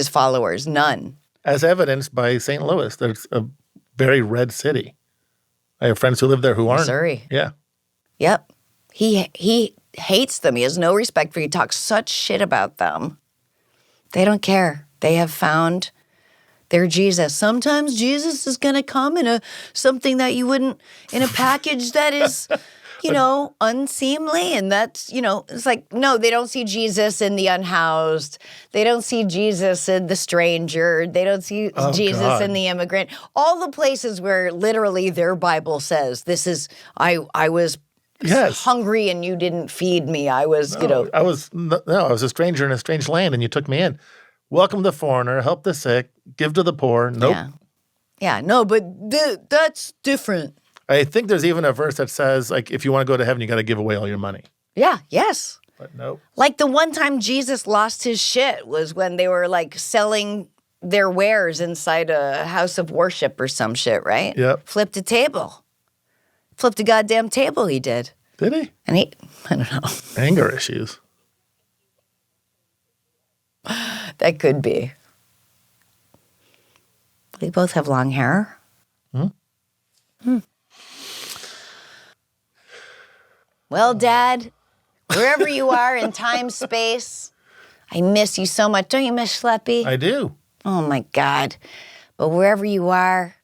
followers. None. As evidenced by St. Louis, that's a very red city. I have friends who live there who aren't. Missouri. Yeah. Yep. He hates them. He has no respect for you. He talks such shit about them. They don't care. They have found their Jesus. Sometimes Jesus is going to come in something that you wouldn't, in a package that is, unseemly. And that's, it's like, no, they don't see Jesus in the unhoused. They don't see Jesus in the stranger. They don't see Jesus in the immigrant. All the places where literally their Bible says, this is, I was hungry and you didn't feed me. I was, I was a stranger in a strange land and you took me in. Welcome the foreigner, help the sick, give to the poor. Nope. Yeah, no, but that's different. I think there's even a verse that says, like, if you want to go to heaven, you got to give away all your money. Yeah, yes. But nope. Like the one time Jesus lost his shit was when they were like selling their wares inside a house of worship or some shit, right? Yep. Flipped a table. Flipped a goddamn table, he did. Did he? And I don't know. Anger issues. That could be. They both have long hair. Well, Dad, wherever you are in time, space, I miss you so much. Don't you miss Schleppy? I do. Oh, my God. But wherever you are,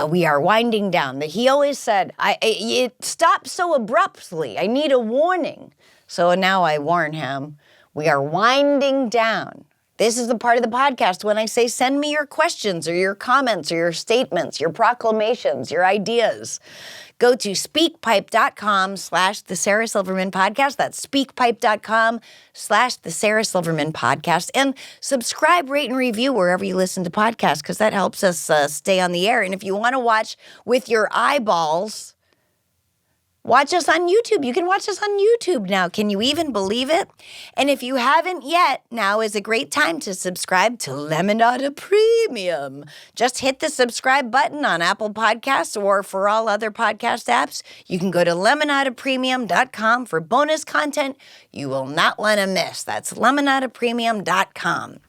we are winding down. He always said, it stopped so abruptly. I need a warning. So now I warn him, we are winding down. This is the part of the podcast when I say send me your questions or your comments or your statements, your proclamations, your ideas. Go to speakpipe.com/The Sarah Silverman Podcast. That's speakpipe.com/The Sarah Silverman Podcast. And subscribe, rate, and review wherever you listen to podcasts because that helps us stay on the air. And if you want to watch with your eyeballs, watch us on YouTube. You can watch us on YouTube now. Can you even believe it? And if you haven't yet, now is a great time to subscribe to Lemonada Premium. Just hit the subscribe button on Apple Podcasts or for all other podcast apps. You can go to lemonadapremium.com for bonus content you will not want to miss. That's lemonadapremium.com.